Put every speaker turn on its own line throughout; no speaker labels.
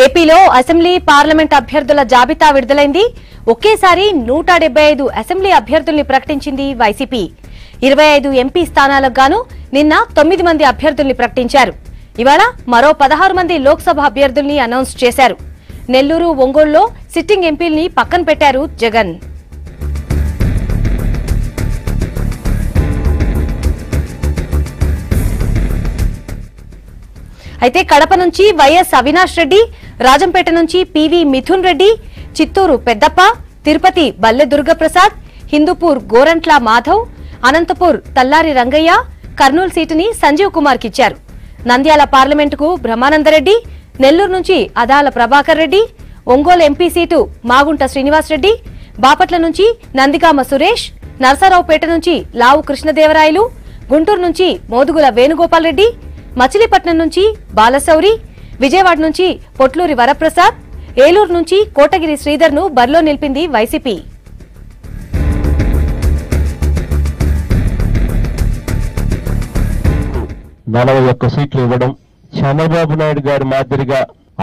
ఏపీలో assembly parliament అభ్యర్థుల జాబితా విడుదలైంది. ఒకేసారి 175 అసెంబ్లీ అభ్యర్థుల్ని ప్రకటించింది వైసీపీ. 25 ఎంపీ స్థానాలకు గాను నిన్న 9 మంది అభ్యర్థుల్ని ప్రకటించారు. ఇవాళ మరో 16 మంది లోక్సభ అభ్యర్థుల్ని అనౌన్స్ చేశారు. నెల్లూరు, ఒంగోలులో సిట్టింగ్ ఎంపీల్ని పక్కన పెట్టారు జగన్. అయితే కడప నుంచి వైఎస్ అవినాష్ రెడ్డి, రాజంపేట నుంచి పివి మిథున్ రెడ్డి, చిత్తూరు పెద్దప్ప, తిరుపతి బల్లె దుర్గప్రసాద్, హిందూపూర్ గోరంట్ల మాధవ్, అనంతపూర్ తల్లారి రంగయ్య, కర్నూలు సీటుని సంజీవ్ కుమార్ కిచ్చారు. నంద్యాల పార్లమెంటుకు బ్రహ్మానందరెడ్డి, నెల్లూరు నుంచి అదాల ప్రభాకర్ రెడ్డి, ఒంగోలు ఎంపీ సీటు మాగుంట శ్రీనివాస్ రెడ్డి, బాపట్ల నుంచి నందిగామ సురేష్, నరసరావుపేట నుంచి లావు కృష్ణదేవరాయలు, గుంటూరు నుంచి మోదుగుల వేణుగోపాల్ రెడ్డి, మచిలీపట్నం నుంచి బాలశౌరి, విజయవాడ నుంచి పొట్లూరి వరప్రసాద్, ఏలూరు నుంచి కోటగిరి శ్రీధర్ ను బరిలో నిలిపింది వైసీపీ.
సీట్లు ఇవ్వడం, చంద్రబాబు నాయుడు గారి మాదిరిగా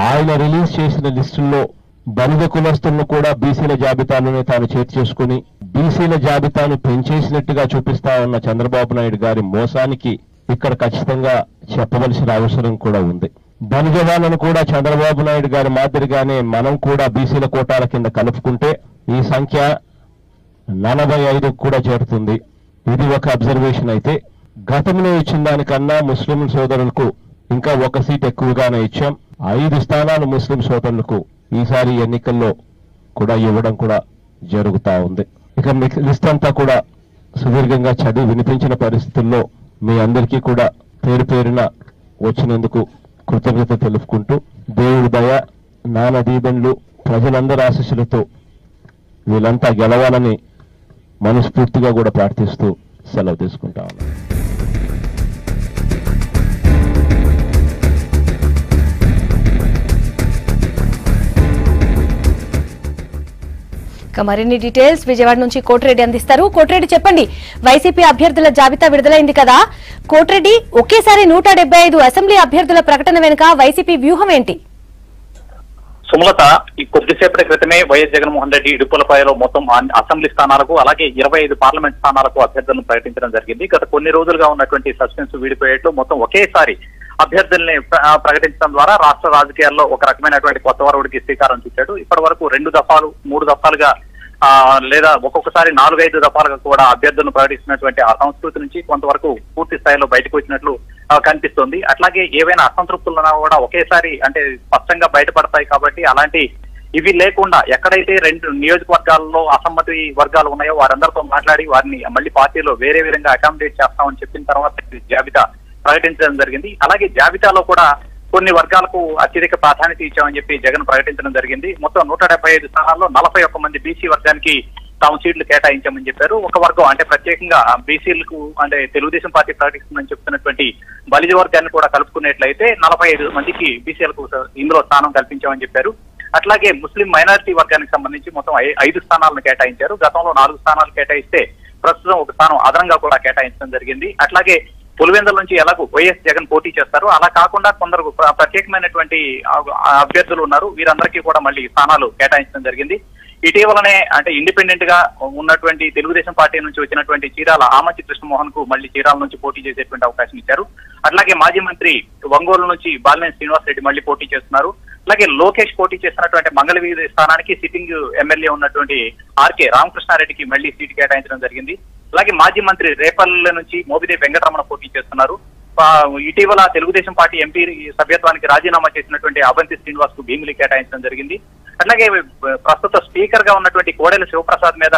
ఆయన రిలీజ్ చేసిన లిస్టుల్లో బలిద కులస్తులను కూడా బీసీల జాబితాలోనే తాను చేర్చేసుకుని బీసీల జాబితాను పెంచేసినట్టుగా చూపిస్తా ఉన్న చంద్రబాబు నాయుడు గారి మోసానికి ఇక్కడ ఖచ్చితంగా చెప్పవలసిన అవసరం కూడా ఉంది. బలిజ వాళ్ళను కూడా చంద్రబాబు నాయుడు గారి మాదిరిగానే మనం కూడా బీసీల కోటాల కింద కలుపుకుంటే ఈ సంఖ్య 45 కూడా చేరుతుంది. ఇది ఒక అబ్జర్వేషన్. అయితే గతంలో ఇచ్చిన దానికన్నా ముస్లిం సోదరులకు ఇంకా ఒక సీట్ ఎక్కువగానే ఇచ్చాం. 5 స్థానాలు ముస్లిం సోదరులకు ఈసారి ఎన్నికల్లో కూడా ఇవ్వడం కూడా జరుగుతా ఉంది. ఇక లిస్ట్ అంతా కూడా సుదీర్ఘంగా చదివి వినిపించిన పరిస్థితుల్లో మీ అందరికీ కూడా పేరు పేరున వచ్చినందుకు కృతజ్ఞత తెలుపుకుంటూ దేవుడి దయ, నాన్న దీవెనలు, ప్రజలందరి ఆశీస్సులతో వీళ్ళంతా గెలవాలని మనస్ఫూర్తిగా కూడా ప్రార్థిస్తూ సెలవు తీసుకుంటా ఉన్నాను.
మరిన్ని డీటెయిల్స్ విజయవాడ నుంచి కోటిరెడ్డి అందిస్తారు. కోటిరెడ్డి చెప్పండి, వైసీపీ అభ్యర్థుల జాబితా విడుదలైంది కదా, కోటిరెడ్డి ఒకేసారి 175 అసెంబ్లీ అభ్యర్థుల ప్రకటన వెనుక వైసీపీ వ్యూహం ఏంటి?
సుమలత, ఈ కొద్దిసేపటి క్రితమే వైఎస్ జగన్మోహన్ రెడ్డి ఇడుపులపాయలో మొత్తం అసెంబ్లీ స్థానాలకు అలాగే 25 పార్లమెంట్ స్థానాలకు అభ్యర్థులను ప్రకటించడం జరిగింది. గత కొన్ని రోజులుగా ఉన్నటువంటి సస్పెన్స్ వీడిపోయేట్లు మొత్తం ఒకేసారి అభ్యర్థుల్ని ప్రకటించడం ద్వారా రాష్ట్ర రాజకీయాల్లో ఒక రకమైనటువంటి కొత్త వరవడికి శ్రీకారం చుట్టాడు. ఇప్పటి వరకు 2 దఫాలు 3 దఫాలుగా లేదా ఒక్కొక్కసారి 4-5 దఫాలుగా కూడా అభ్యర్థులను ప్రకటిస్తున్నటువంటి ఆ సంస్కృతి నుంచి కొంతవరకు పూర్తి స్థాయిలో బయటకు వచ్చినట్లు కనిపిస్తోంది. అట్లాగే ఏవైనా అసంతృప్తులున్నా కూడా ఒకేసారి అంటే స్పష్టంగా బయటపడతాయి. కాబట్టి అలాంటి ఇవి లేకుండా ఎక్కడైతే 2 నియోజకవర్గాల్లో అసమ్మతి వర్గాలు ఉన్నాయో వారందరితో మాట్లాడి వారిని మళ్ళీ పార్టీలో వేరే విధంగా అకామిడేట్ చేస్తామని చెప్పిన తర్వాత జాబితా ప్రకటించడం జరిగింది. అలాగే జాబితాలో కూడా కొన్ని వర్గాలకు అత్యధిక ప్రాధాన్యత ఇచ్చామని చెప్పి జగన్ ప్రకటించడం జరిగింది. మొత్తం 175 స్థానాల్లో 41 మంది బీసీ వర్గానికి తాము సీట్లు కేటాయించామని చెప్పారు. ఒక వర్గం అంటే ప్రత్యేకంగా బీసీలకు అంటే తెలుగుదేశం పార్టీ ప్రకటిస్తుందని చెప్తున్నటువంటి బలిజ వర్గాన్ని కూడా కలుపుకున్నట్లయితే 45 మందికి బీసీలకు ఇందులో స్థానం కల్పించామని చెప్పారు. అట్లాగే ముస్లిం మైనారిటీ వర్గానికి సంబంధించి మొత్తం 5 స్థానాలను కేటాయించారు. గతంలో 4 స్థానాలు కేటాయిస్తే ప్రస్తుతం ఒక స్థానం అదనంగా కూడా కేటాయించడం జరిగింది. అట్లాగే పులివెందుల నుంచి ఎలాగో వైఎస్ జగన్ పోటీ చేస్తారు, అలా కాకుండా కొందరు ప్రత్యేకమైనటువంటి అభ్యర్థులు ఉన్నారు. వీరందరికీ కూడా మళ్ళీ స్థానాలు కేటాయించడం జరిగింది. ఇటీవలనే అంటే ఇండిపెండెంట్ గా ఉన్నటువంటి తెలుగుదేశం పార్టీ నుంచి వచ్చినటువంటి చీరాల ఆమంచి కృష్ణమోహన్ కు మళ్ళీ చీరాల నుంచి పోటీ చేసేటువంటి అవకాశం ఇచ్చారు. అట్లాగే మాజీ మంత్రి ఒంగోలు నుంచి బాలినేని శ్రీనివాస్ రెడ్డి మళ్ళీ పోటీ చేస్తున్నారు. అలాగే లోకేష్ పోటీ చేస్తున్నటువంటి మంగళవీధి స్థానానికి సిట్టింగ్ ఎమ్మెల్యే ఉన్నటువంటి ఆర్కే రామకృష్ణారెడ్డికి మళ్ళీ సీటు కేటాయించడం జరిగింది. అలాగే మాజీ మంత్రి రేపల్లె నుంచి మోపిదేవి వెంకటరమణ పోటీ చేస్తున్నారు. ఇటీవల తెలుగుదేశం పార్టీ ఎంపీ సభ్యత్వానికి రాజీనామా చేసినటువంటి అవంతి శ్రీనివాస్ కు భీమిలి కేటాయించడం జరిగింది. అట్లాగే ప్రస్తుత స్పీకర్ గా ఉన్నటువంటి కోడెల శివప్రసాద్ మీద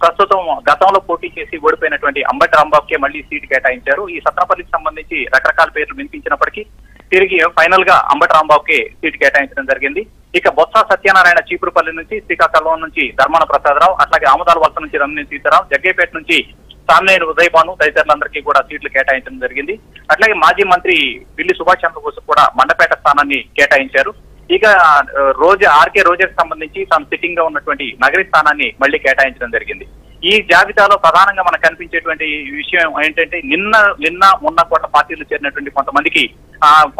ప్రస్తుతం గతంలో పోటీ చేసి ఓడిపోయినటువంటి అంబటి రాంబాబుకే మళ్ళీ సీటు కేటాయించారు. ఈ సత్రపల్లికి సంబంధించి రకరకాల పేర్లు వినిపించినప్పటికీ తిరిగి ఫైనల్ గా అంబటి రాంబాబుకే సీటు కేటాయించడం జరిగింది. ఇక బొత్స సత్యనారాయణ చీపురుపల్లి నుంచి, శ్రీకాకుళం నుంచి ధర్మాన ప్రసాదరావు, అట్లాగే ఆముదాల వలస నుంచి రమణి సీతారాం, జగ్గేపేట నుంచి సామ్నేని ఉదయభాను తదితరులందరికీ కూడా సీట్లు కేటాయించడం జరిగింది. అట్లాగే మాజీ మంత్రి పిల్లి సుభాష్ చంద్రబోస్ కూడా మండపేట స్థానాన్ని కేటాయించారు. ఇక ఆర్కే రోజాకి సంబంధించి తాను సిట్టింగ్ గా ఉన్నటువంటి నగరి స్థానాన్ని మళ్ళీ కేటాయించడం జరిగింది. ఈ జాబితాలో ప్రధానంగా మనకు కనిపించేటువంటి విషయం ఏంటంటే నిన్న మొన్న కూడా పార్టీలు చేరినటువంటి కొంతమందికి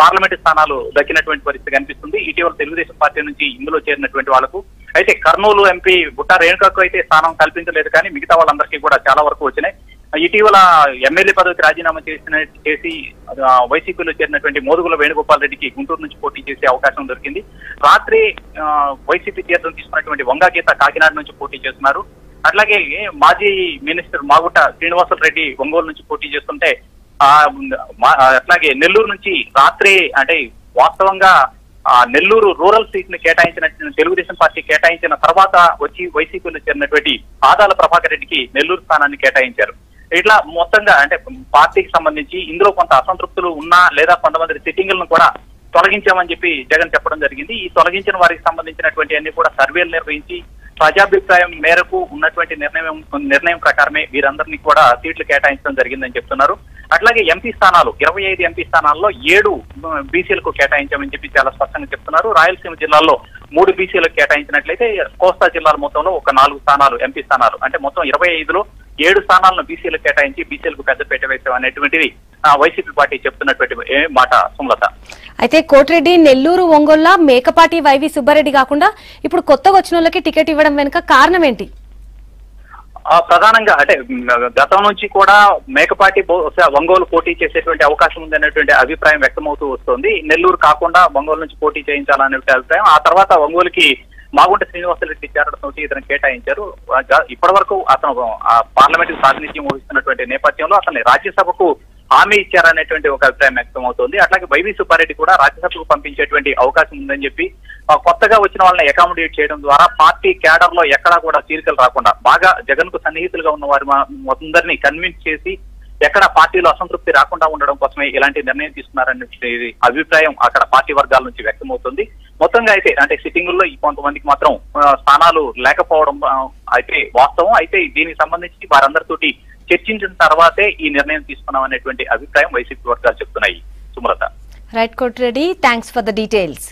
పార్లమెంటు స్థానాలు దక్కినటువంటి పరిస్థితి కనిపిస్తుంది. ఇటీవల తెలుగుదేశం పార్టీ నుంచి ఇందులో చేరినటువంటి వాళ్ళకు అయితే కర్నూలు ఎంపీ బుట్టా రేణుకకు అయితే స్థానం కల్పించలేదు, కానీ మిగతా వాళ్ళందరికీ కూడా చాలా వరకు వచ్చినాయి. ఇటీవల ఎమ్మెల్యే పదవికి రాజీనామా చేసి వైసీపీలో చేరినటువంటి మోదుగుల వేణుగోపాల్ రెడ్డికి గుంటూరు నుంచి పోటీ చేసే అవకాశం దొరికింది. రాత్రి వైసీపీ తీర్థం తీసుకున్నటువంటి వంగా గీత కాకినాడ నుంచి పోటీ చేస్తున్నారు. అట్లాగే మాజీ మినిస్టర్ మాగుంట శ్రీనివాసులు రెడ్డి ఒంగోలు నుంచి పోటీ చేస్తుంటే అట్లాగే నెల్లూరు నుంచి రాత్రి అంటే వాస్తవంగా నెల్లూరు రూరల్ సీట్ ని కేటాయించిన తెలుగుదేశం పార్టీ కేటాయించిన తర్వాత వచ్చి వైసీపీలో చేరినటువంటి ఆదాల ప్రభాకర్ రెడ్డికి నెల్లూరు స్థానాన్ని కేటాయించారు. ఇట్లా మొత్తంగా అంటే పార్టీకి సంబంధించి ఇందులో కొంత అసంతృప్తులు ఉన్నా లేదా కొంతమంది సిట్టింగులను కూడా తొలగించామని చెప్పి జగన్ చెప్పడం జరిగింది. ఈ తొలగించిన వారికి సంబంధించినటువంటి అన్ని కూడా సర్వేలు నిర్వహించి ప్రజాభిప్రాయం మేరకు ఉన్నటువంటి నిర్ణయం ప్రకారమే వీరందరినీ కూడా సీట్లు కేటాయించడం జరిగిందని చెప్తున్నారు. అట్లాగే ఎంపీ స్థానాలు 25 ఎంపీ స్థానాల్లో 7 బీసీలకు కేటాయించామని చెప్పి చాలా స్పష్టంగా చెప్తున్నారు. రాయలసీమ జిల్లాల్లో 3 బీసీలకు కేటాయించినట్లయితే కోస్తా జిల్లాల మొత్తంలో ఒక 4 స్థానాలు ఎంపీ స్థానాలు అంటే మొత్తం 25లో 7 స్థానాలను బీసీలకు కేటాయించి బీసీలకు పెద్దపీట వేసాం అనేటువంటిది వైసీపీ పార్టీ చెప్తున్నటువంటి మాట సుమలత.
అయితే కోటిరెడ్డి నెల్లూరు ఒంగోళ్ళ మేకపాటి వైవి సుబ్బారెడ్డి కాకుండా ఇప్పుడు కొత్తగా వచ్చిన వాళ్ళకి టికెట్ ఇవ్వడం వెనుక కారణం ఏంటి?
ప్రధానంగా అంటే గతం నుంచి కూడా మేకపాటి ఒంగోలు పోటీ చేసేటువంటి అవకాశం ఉంది అనేటువంటి అభిప్రాయం వ్యక్తమవుతూ వస్తుంది. నెల్లూరు కాకుండా ఒంగోలు నుంచి పోటీ చేయించాలనే అభిప్రాయం. ఆ తర్వాత ఒంగోలుకి మాగుంట శ్రీనివాసరెడ్డి చేరడంతో ఇతను కేటాయించారు. ఇప్పటి వరకు అతను పార్లమెంట్ ప్రాతినిధ్యం వహిస్తున్నటువంటి నేపథ్యంలో అతన్ని రాజ్యసభకు హామీ ఇచ్చారనేటువంటి ఒక అభిప్రాయం వ్యక్తం అవుతోంది. అట్లాగే వైవి సుబ్బారెడ్డి కూడా రాజ్యసభకు పంపించేటువంటి అవకాశం ఉందని చెప్పి కొత్తగా వచ్చిన వాళ్ళని అకామిడేట్ చేయడం ద్వారా పార్టీ క్యాడర్ లో ఎక్కడా కూడా చీలికలు రాకుండా బాగా జగన్ కు సన్నిహితులుగా ఉన్న వారి అందరినీ కన్విన్స్ చేసి ఎక్కడ పార్టీలో అసంతృప్తి రాకుండా ఉండడం కోసమే ఇలాంటి నిర్ణయం తీసుకున్నారనే అభిప్రాయం అక్కడ పార్టీ వర్గాల నుంచి వ్యక్తమవుతుంది. మొత్తంగా అయితే అంటే సిట్టింగుల్లో కొంతమందికి మాత్రం స్థానాలు లేకపోవడం అయితే వాస్తవం. అయితే దీనికి సంబంధించి వారందరితోటి చర్చించిన తర్వాతే ఈ నిర్ణయం తీసుకున్నాం అనేటువంటి అభిప్రాయం వైసీపీ వర్గాలు చెప్తున్నాయి. Sumalatha.
Right Koti Reddy, thanks for the details.